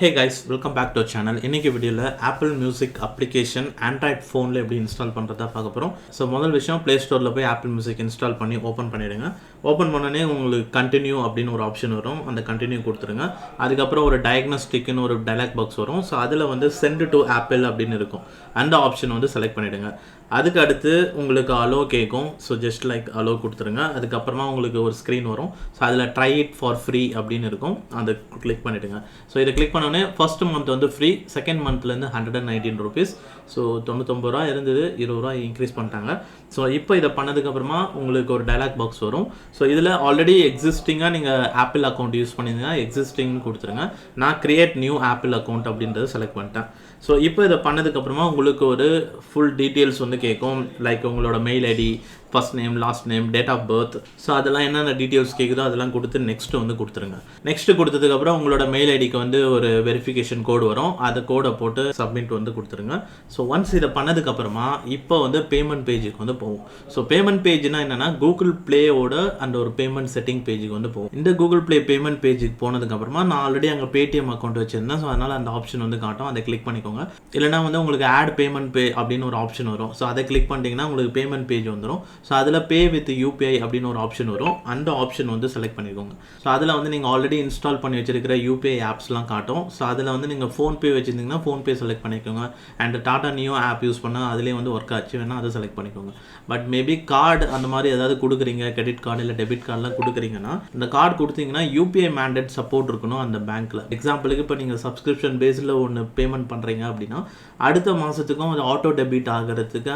Hey guys, welcome back to our channel. இன்னைக்கு வீடியோவில் apple music application Android ஃபோனில் எப்படி இன்ஸ்டால் பண்ணுறதா பார்க்க போகிறோம். ஸோ முதல் விஷயம் ப்ளே ஸ்டோரில் போய் ஆப்பிள் மியூசிக் இன்ஸ்டால் பண்ணி ஓப்பன் பண்ணிவிடுங்க. ஓப்பன் பண்ணோடனே உங்களுக்கு கண்டினியூ அப்படின்னு ஒரு ஆப்ஷன் வரும். அந்த கண்டினியூ கொடுத்துருங்க. அதுக்கப்புறம் ஒரு டயக்னோஸ்டிக்னு ஒரு டைலாக் பாக்ஸ் வரும். ஸோ அதில் வந்து சென்ட் டு ஆப்பிள் அப்படின்னு இருக்கும். அந்த ஆப்ஷன் வந்து செலக்ட் பண்ணிவிடுங்க. அதுக்கு அடுத்து உங்களுக்கு அலோ கேட்கும். ஸோ ஜஸ்ட் லைக் அலோ கொடுத்துருங்க. அதுக்கப்புறமா உங்களுக்கு ஒரு ஸ்க்ரீன் வரும். ஸோ அதில் ட்ரை இட் ஃபார் ஃப்ரீ அப்படின்னு இருக்கும். அதை கிளிக் பண்ணிவிடுங்க. ஸோ இதை கிளிக் பண்ணோடனே ஃபர்ஸ்ட் மந்த் வந்து ஃப்ரீ, செகண்ட் மந்த்லேருந்து ₹119. ஸோ ₹99 இருந்தது, ₹20 இன்க்ரீஸ் பண்ணிட்டாங்க. ஸோ இப்போ இதை பண்ணதுக்கப்புறமா உங்களுக்கு ஒரு டைலாக் பாக்ஸ் வரும். ஸோ இதில் ஆல்ரெடி எக்ஸிஸ்டிங்காக நீங்கள் ஆப்பிள் அக்கௌண்ட் யூஸ் பண்ணியிருந்தீங்கன்னா எக்ஸிஸ்டிங்னு கொடுத்துருங்க. நான் கிரியேட் நியூ ஆப்பிள் அக்கௌண்ட் அப்படின்றத செலக்ட் பண்ணிட்டேன். ஸோ இப்போ இதை பண்ணதுக்கப்புறமா உங்களுக்கு ஒரு ஃபுல் டீட்டெயில்ஸ் வந்து கேட்கும். லைக் உங்களோட mail ID, first name, last name, date of birth. So அதெல்லாம் என்னென்ன டீட்டெயில்ஸ் கேட்குதோ அதெல்லாம் கொடுத்து நெக்ஸ்ட் வந்து கொடுத்துருங்க. நெக்ஸ்ட் கொடுத்ததுக்கப்புறம் உங்களோட மெயில் ஐடிக்கு வந்து ஒரு வெரிஃபிகேஷன் கோடு வரும். அந்த கோடை போட்டு சப்மிட் வந்து கொடுத்துருங்க. ஸோ ஒன்ஸ் இதை பண்ணதுக்கப்புறமா இப்போ வந்து பேமெண்ட் பேஜுக்கு வந்து போகும். ஸோ பேமெண்ட் பேஜ்னா என்னென்னா கூகுள் பிளேயோட அந்த ஒரு பேமெண்ட் செட்டிங் பேஜுக்கு வந்து போகும். இந்த கூகுள் பிளே பேமெண்ட் பேஜுக்கு போனதுக்கப்புறமா நான் ஆல்ரெடி அங்கே பேடிஎம் அக்கௌண்ட் வச்சுருந்தேன். ஸோ அதனால் அந்த ஆப்ஷன் வந்து காட்டும். அதை கிளிக் பண்ணிக்கோங்க. இல்லைனா வந்து உங்களுக்கு ஆட் பேமெண்ட் பே அப்படின்னு ஒரு ஆப்ஷன் வரும். ஸோ அதை கிளிக் பண்ணிட்டீங்கன்னா உங்களுக்கு பேமெண்ட் பேஜ் வந்துடும். ஸோ அதில் பே வித் யூபிஐ அப்படின்னு ஒரு ஆப்ஷன் வரும். அந்த ஆப்ஷன் வந்து செலக்ட் பண்ணிக்கோங்க. ஸோ அதில் வந்து நீங்கள் ஆல்ரெடி இன்ஸ்டால் பண்ணி வச்சிருக்கிற யூபிஐ ஆப்ஸ்லாம் காட்டும். ஸோ அதில் வந்து நீங்கள் ஃபோன்பே வச்சுருந்தீங்கன்னா ஃபோன்பே செலக்ட் பண்ணிக்கோங்க. And Tata Neo app use பண்ணால் அதிலே வந்து ஒர்க் ஆச்சு, வேணால் அதை செலக்ட் பண்ணிக்கோங்க. பட் மேபி கார்டு அந்த மாதிரி ஏதாவது கொடுக்குறீங்க, கிரெடிட் கார்டு இல்லை டெபிட் கார்டெலாம் கொடுக்குறீங்கன்னா இந்த கார்டு கொடுத்தீங்கன்னா யூபிஐ மேண்டேட் சப்போர்ட் இருக்கணும் அந்த பேங்க்கில். எக்ஸாம்பிளுக்கு இப்போ நீங்கள் சப்ஸ்கிரிப்ஷன் பேஸில் ஒன்று பேமெண்ட் பண்ணுறீங்க அப்படின்னா அடுத்த மாதத்துக்கும் அது ஆட்டோ டெபிட் ஆகிறதுக்கு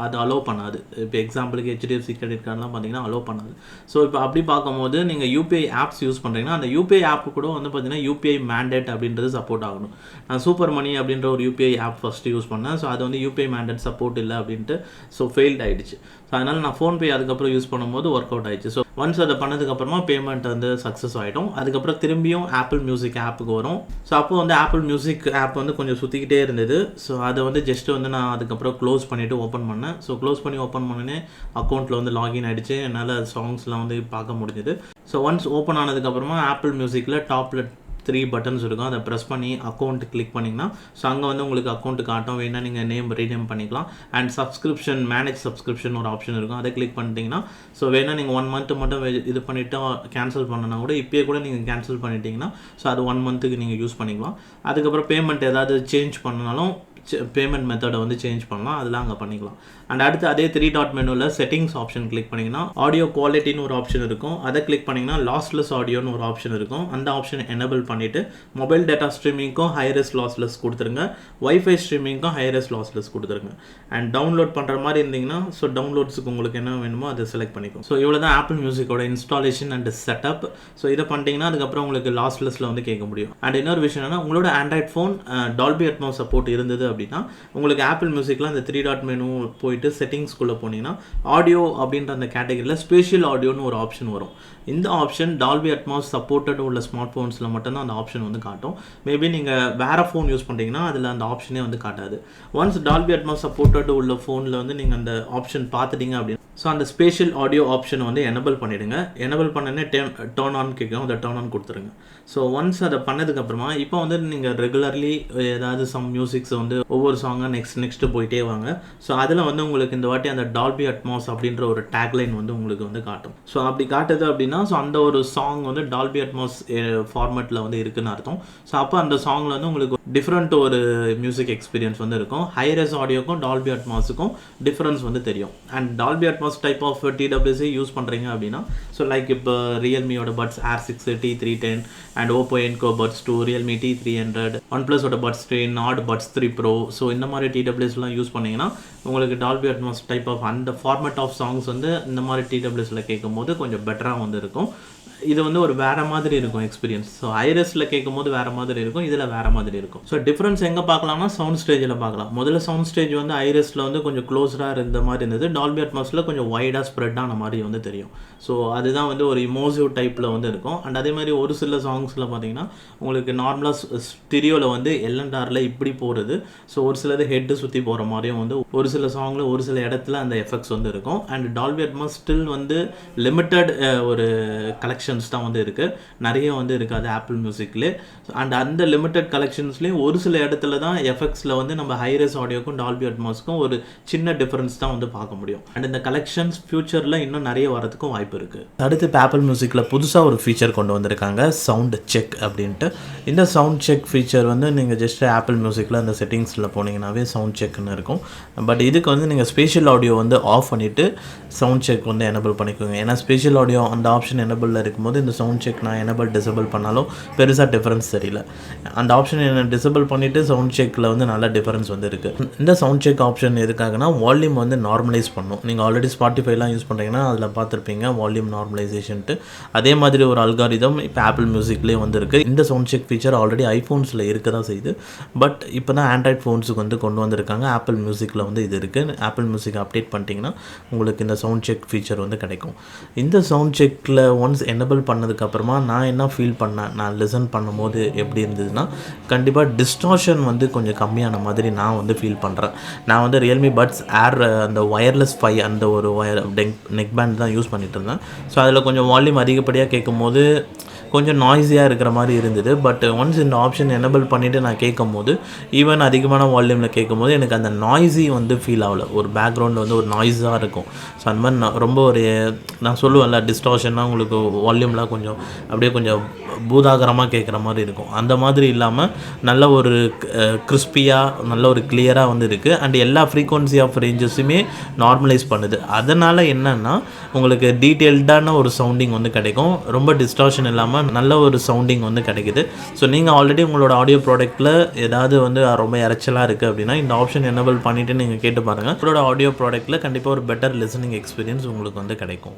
அது அலோவ் பண்ணாது. இப்போ எக்ஸாம்பிளுக்கு HDFC கிரெடிட் கார்டெலாம் பார்த்தீங்கன்னா அலோவ் பண்ணாது. ஸோ இப்போ அப்படி பார்க்கும்போது நீங்கள் யூபிஐ ஆப்ஸ் யூஸ் பண்ணுறீங்கன்னா அந்த யூபிஐ ஆப் கூட வந்து பார்த்தீங்கன்னா யூபிஐ மேண்டேட் அப்படின்றது சப்போர்ட் ஆகணும். நான் சூப்பர் மணி அப்படின்ற ஒரு யூபிஐ ஆப் ஃபஸ்ட்டு யூஸ் பண்ணேன். ஸோ அது வந்து யூபிஐ மேண்டேட் சப்போர்ட் இல்லை அப்படின்ட்டு ஸோ ஃபெயில்ட் ஆகிடுச்சு. ஸோ அதனால் நான் ஃபோன்பே அதுக்கப்புறம் யூஸ் பண்ணும்போது ஒர்க் அவுட் ஆகிடுச்சு. ஸோ ஒன்ஸ் அதை பண்ணதுக்கப்புறமா பேமெண்ட் வந்து சக்ஸஸ் ஆகிடும். அதுக்கப்புறம் திரும்பியும் ஆப்பிள் மியூசிக் ஆப்புக்கு வரும். ஸோ அப்போ வந்து ஆப்பிள் மியூசிக் ஆப் வந்து கொஞ்சம் சுற்றிக்கிட்டே இருந்தது. ஸோ அதை வந்து ஜஸ்ட் வந்து நான் அதுக்கப்புறம் க்ளோஸ் பண்ணிவிட்டு ஓப்பன் பண்ணேன். ஸோ க்ளோஸ் பண்ணி ஓப்பன் பண்ணனே அக்கௌண்ட்டில் வந்து லாகின் ஆகிடுச்சு. என்னால் சாங்ஸ்லாம் வந்து பார்க்க முடிஞ்சுது. ஸோ ஒன்ஸ் ஓப்பன் ஆனதுக்கப்புறமா ஆப்பிள் மியூசிக்கில் டாப்பில் 3 பட்டன்ஸ் இருக்கும். அதை ப்ரெஸ் பண்ணி அக்கௌண்ட் கிளிக் பண்ணிங்கன்னா ஸோ அங்கே வந்து உங்களுக்கு அக்கௌண்ட் காட்டும். வேணால் நீங்கள் நேம் ரீநேம் பண்ணிக்கலாம். அண்ட் சப்ஸ்கிரிப்ஷன், மேனேஜ் சப்ஸ்கிரிப்ஷன் ஒரு ஆப்ஷன் இருக்கும். அதை கிளிக் பண்ணிட்டீங்கன்னா ஸோ வேணால் நீங்கள் 1 மந்த் மட்டும் இது பண்ணிவிட்டு கேன்சல் பண்ணனா கூட இப்போயே கூட நீங்கள் கேன்சல் பண்ணிட்டீங்கன்னா ஸோ அது 1 மந்த்துக்கு நீங்கள் யூஸ் பண்ணிக்கலாம். அதுக்கப்புறம் பேமெண்ட் ஏதாவது சேஞ்ச் பண்ணனாலும் பேமெண்ட் மெத்தடை வந்து சேஞ்ச் பண்ணலாம். அதெல்லாம் அங்கே பண்ணிக்கலாம். அண்ட் அடுத்து அதே 3 டாட் மெனுவில் செட்டிங்ஸ் ஆப்ஷன் கிளிக் பண்ணிங்கன்னா ஆடியோ குவாலிட்டின்னு ஒரு ஆப்ஷன் இருக்கும். அதை கிளிக் பண்ணிங்கன்னா லாஸ்லெஸ் ஆடியோன்னு ஒரு ஆப்ஷன் இருக்கும். அந்த ஆப்ஷன் எனேபிள் பண்ணிவிட்டு மொபைல் டேட்டா ஸ்ட்ரீமிங்க்கும் ஹைரஸ் லாஸ்லெஸ் கொடுத்துருங்க. வைஃபை ஸ்ட்ரீமிங்க்கும் ஹைரஸ் லாஸ்லெஸ் கொடுத்துருங்க. அண்ட் டவுன்லோட் பண்ணுற மாதிரி இருந்தீங்கன்னா ஸோ டவுன்லோட்ஸுக்கு உங்களுக்கு என்ன வேணுமோ அதை செலக்ட் பண்ணிக்கும். ஸோ இவ்வளோ தான் ஆப்பிள் மியூசிக்கோட இன்ஸ்டாலேஷன் அண்ட் செட்டப். ஸோ இதை பண்ணிட்டீங்கன்னா அதுக்கப்புறம் உங்களுக்கு லாஸ்லெஸில் வந்து கேட்க முடியும். அண்ட் இன்னொரு விஷயம் என்னன்னா உங்களோட Android phone Dolby Atmos support இருந்தது அப்படின்னா உங்களுக்கு ஆப்பிள் மியூசிக்கில் அந்த 3 டாட் மெனு போயிட்டு செட்டிங்ஸ்குள்ளே போனீங்கன்னா ஆடியோ அப்படின்ற அந்த கேட்டகரியில் ஸ்பேஷியல் ஆடியோன்னு ஒரு ஆப்ஷன் வரும். இந்த ஆப்ஷன் டால்பி அட்மாஸ் சப்போர்ட்டட் உள்ள ஸ்மார்ட் ஃபோன்ஸில் மட்டும்தான் அந்த ஆப்ஷன் வந்து காட்டும். மேபி நீங்கள் வேறு ஃபோன் யூஸ் பண்ணுறீங்கன்னா அதில் அந்த ஆப்ஷனே வந்து காட்டாது. ஒன்ஸ் டால்பி அட்மாஸ் சப்போர்ட்டட் உள்ள ஃபோனில் வந்து நீங்கள் அந்த ஆப்ஷன் பார்த்துட்டீங்க அப்படின்னா ஸோ அந்த ஸ்பேஷியல் ஆடியோ ஆப்ஷனை வந்து எனேபிள் பண்ணிவிடுங்க. எனேபிள் பண்ணனே டர்ன் ஆன் கேட்கும். அதை டர்ன் ஆன் கொடுத்துருங்க. ஸோ ஒன்ஸ் அதை பண்ணதுக்கப்புறமா இப்போ வந்து நீங்கள் ரெகுலர்லி ஏதாவது சம் மியூசிக்ஸ் வந்து ஒவ்வொரு சாங்காக நெக்ஸ்ட்டு போயிட்டே வாங்க. ஸோ அதில் வந்து உங்களுக்கு இந்த வாட்டி அந்த டால்பி அட்மாஸ் அப்படின்ற ஒரு டேக்லைன் வந்து உங்களுக்கு வந்து காட்டும். ஸோ அப்படி காட்டுது அப்படின்னா ஸோ அந்த ஒரு சாங் வந்து டால்பி அட்மாஸ் ஃபார்மேட்டில் வந்து இருக்குன்னு அர்த்தம். ஸோ அப்போ அந்த சாங்கில் வந்து உங்களுக்கு டிஃப்ரெண்ட் ஒரு மியூசிக் எக்ஸ்பீரியன்ஸ் வந்து இருக்கும். ஹைரஸ் ஆடியோக்கும் டால்பி அட்மாஸுக்கும் டிஃப்ரென்ஸ் வந்து தெரியும். And Dolby Atmos type of TWC use பண்ணுறீங்க அப்படின்னா ஸோ லைக் இப்போ ரியல்மியோட buds R6 T310 and Oppo Enco buds 2, Realme T300, ஒன்ப்ளஸோட buds 3, not buds 3 pro. So இந்த மாதிரி TWSலாம் யூஸ் பண்ணிங்கன்னா உங்களுக்கு டால்பி அட்மாஸ் டைப் ஆஃப் அந்த ஃபார்மேட் ஆஃப் சாங்ஸ் வந்து இந்த மாதிரி TWSல கேட்கும் போது கொஞ்சம் பெட்டராக வந்து இருக்கும். இது வந்து ஒரு வேறு மாதிரி இருக்கும் எக்ஸ்பீரியன்ஸ். ஸோ ஐரஸில் கேட்கும் போது வேறு மாதிரி இருக்கும், இதில் வேறு மாதிரி இருக்கும். ஸோ டிஃப்ரென்ஸ் எங்கே பார்க்கலாம்னா சவுண்ட் ஸ்டேஜில் பார்க்கலாம். முதல்ல சவுண்ட் ஸ்டேஜ் வந்து ஐரஸில் வந்து கொஞ்சம் க்ளோஸ்டாக இருந்த மாதிரி இருந்தது. டால்பி அட்மாஸில் கொஞ்சம் வைடாக ஸ்ப்ரெட் ஆன மாதிரி வந்து தெரியும். ஸோ அதுதான் வந்து ஒரு இமோசிவ் டைப்பில் வந்து இருக்கும். அண்ட் அதே மாதிரி ஒரு சில சாங்ஸில் பார்த்தீங்கன்னா உங்களுக்கு நார்மலாக ஸ்டீரியோவில் வந்து L&Rல இப்படி போகிறது. ஸோ ஒரு சிலது ஹெட்டு சுற்றி போகிற மாதிரியும் வந்து ஒரு சில சாங்கில் ஒரு சில இடத்துல அந்த எஃபெக்ட்ஸ் வந்து இருக்கும். அண்ட் டால்பி அட்மாஸ் ஸ்டில் வந்து லிமிட்டட் ஒரு கலெக்ஷன் கலெக்ஷன்ஸ் தான் வந்து இருக்குது, நிறைய வந்து இருக்காது ஆப்பிள் மியூசிக்லேயே. அண்ட் அந்த லிமிட்டட் கலெக்ஷன்ஸ்லேயும் ஒரு சில இடத்துல தான் எஃபெக்ட்ஸில் வந்து நம்ம ஹைரஸ் ஆடியோக்கும் டால்பி அட்மாஸ்க்கும் ஒரு சின்ன டிஃபரன்ஸ் தான் வந்து பார்க்க முடியும். அண்ட் இந்த கலெக்ஷன்ஸ் ஃபியூச்சரில் இன்னும் நிறைய வரதுக்கும் வாய்ப்பு இருக்குது. அடுத்து இப்போ ஆப்பிள் மியூசிக்கில் புதுசாக ஒரு ஃபீச்சர் கொண்டு வந்திருக்காங்க, சவுண்ட் செக் அப்படின்ட்டு. இந்த சவுண்ட் செக் ஃபீச்சர் வந்து நீங்கள் ஜஸ்ட் ஆப்பிள் மியூசிக்கில் அந்த செட்டிங்ஸில் போனீங்கன்னாவே சவுண்ட் செக்னு இருக்கும். பட் இதுக்கு வந்து நீங்கள் ஸ்பேஷியல் ஆடியோ வந்து ஆஃப் பண்ணிவிட்டு சவுண்ட் செக் வந்து எனபிள் பண்ணிக்கோங்க. ஏன்னா ஸ்பேஷியல் ஆடியோ அந்த ஆப்ஷன் எனபிளில் இருக்கும்போது இந்த சவுண்ட் செக் நான் எனபிள் டிசபிள் பண்ணாலும் பெருசாக டிஃபரன்ஸ் தெரியல. அந்த ஆப்ஷன் என்ன டிசபிள் பண்ணிவிட்டு சவுண்ட் செக்கில் வந்து நல்ல டிஃபரன்ஸ் வந்து இருக்குது. இந்த சவுண்ட் செக் ஆப்ஷன் எதுக்காகனா வால்யூம் வந்து நார்மலைஸ் பண்ணும். நீங்கள் ஆல்ரெடி ஸ்பாட்டிஃபைலாம் யூஸ் பண்ணுறீங்கன்னா அதில் பார்த்துருப்பீங்க வால்யூம் நார்மலைசேஷன்ட்டு. அதே மாதிரி ஒரு அல்காரிதம் இப்போ ஆப்பிள் மியூசிக்லேயே வந்து இருக்குது. இந்த சவுண்ட் செக் ஃபீச்சர் ஆல்ரெடி ஐஃபோன்ஸில் இருக்க தான் செய்யுது. பட் இப்போ தான் ஆண்ட்ராய்ட் ஃபோன்ஸுக்கு வந்து கொண்டு வந்திருக்காங்க. ஆப்பிள் மியூசிக்கில் வந்து இது இருக்குது. ஆப்பிள் மியூசிக் அப்டேட் பண்ணிட்டீங்கன்னா உங்களுக்கு இந்த சவுண்ட் செக் ஃபீச்சர் வந்து கிடைக்கும். இந்த சவுண்ட் செக்கில் ஒன்ஸ் எனபிள் பண்ணதுக்கப்புறமா நான் என்ன ஃபீல் பண்ணேன், நான் லிசன் பண்ணும்போது எப்படி இருந்ததுன்னா, கண்டிப்பாக டிஸ்டார்ஷன் வந்து கொஞ்சம் கம்மியான மாதிரி நான் வந்து ஃபீல் பண்ணுறேன். நான் வந்து ரியல்மி பட்ஸ் ஏர் அந்த ஒயர்லெஸ் 5 அந்த ஒரு நெக் பேண்ட் தான் யூஸ் பண்ணிகிட்டு இருந்தேன். ஸோ அதில் கொஞ்சம் வால்யூம் அதிகப்படியாக கேட்கும்போது கொஞ்சம் நாய்ஸியாக இருக்கிற மாதிரி இருந்தது. பட் ஒன்ஸ் இந்த ஆப்ஷன் எனபிள் பண்ணிவிட்டு நான் கேட்கும் போது ஈவன் அதிகமான வால்யூமில் கேட்கும் போது எனக்கு அந்த நாய்ஸி வந்து ஃபீல் ஆகலை. ஒரு பேக்ரவுண்டில் வந்து ஒரு நாய்ஸாக இருக்கும். ஸோ அந்த மாதிரி ரொம்ப ஒரு நான் சொல்லுவேன்ல டிஸ்டார்ஷனாக உங்களுக்கு வால்யூம்லாம் கொஞ்சம் அப்படியே கொஞ்சம் பூதாகரமாக கேட்குற மாதிரி இருக்கும். அந்த மாதிரி இல்லாமல் நல்ல ஒரு கிறிஸ்பியாக நல்ல ஒரு கிளியராக வந்து இருக்குது. அண்ட் எல்லா ஃப்ரீக்வன்சி ஆஃப் ரேஞ்சஸுமே நார்மலைஸ் பண்ணுது. அதனால் என்னென்னா உங்களுக்கு டீட்டெயில்டான ஒரு சவுண்டிங் வந்து கிடைக்கும். ரொம்ப டிஸ்டார்ஷன் இல்லாமல் நல்ல ஒரு சவுண்டிங் வந்து கிடைக்குது. ஸோ நீங்கள் ஆல்ரெடி உங்களோட ஆடியோ ப்ராடக்ட்டில் ஏதாவது வந்து ரொம்ப இறைச்சலாக இருக்குது அப்படின்னா இந்த ஆப்ஷன் எனபிள் பண்ணிவிட்டு நீங்கள் கேட்டு பாருங்கள். உங்களோட ஆடியோ ப்ராடக்ட்டில் கண்டிப்பாக ஒரு பெட்டர் லிசனிங் எக்ஸ்பீரியன்ஸ் உங்களுக்கு வந்து கிடைக்கும்.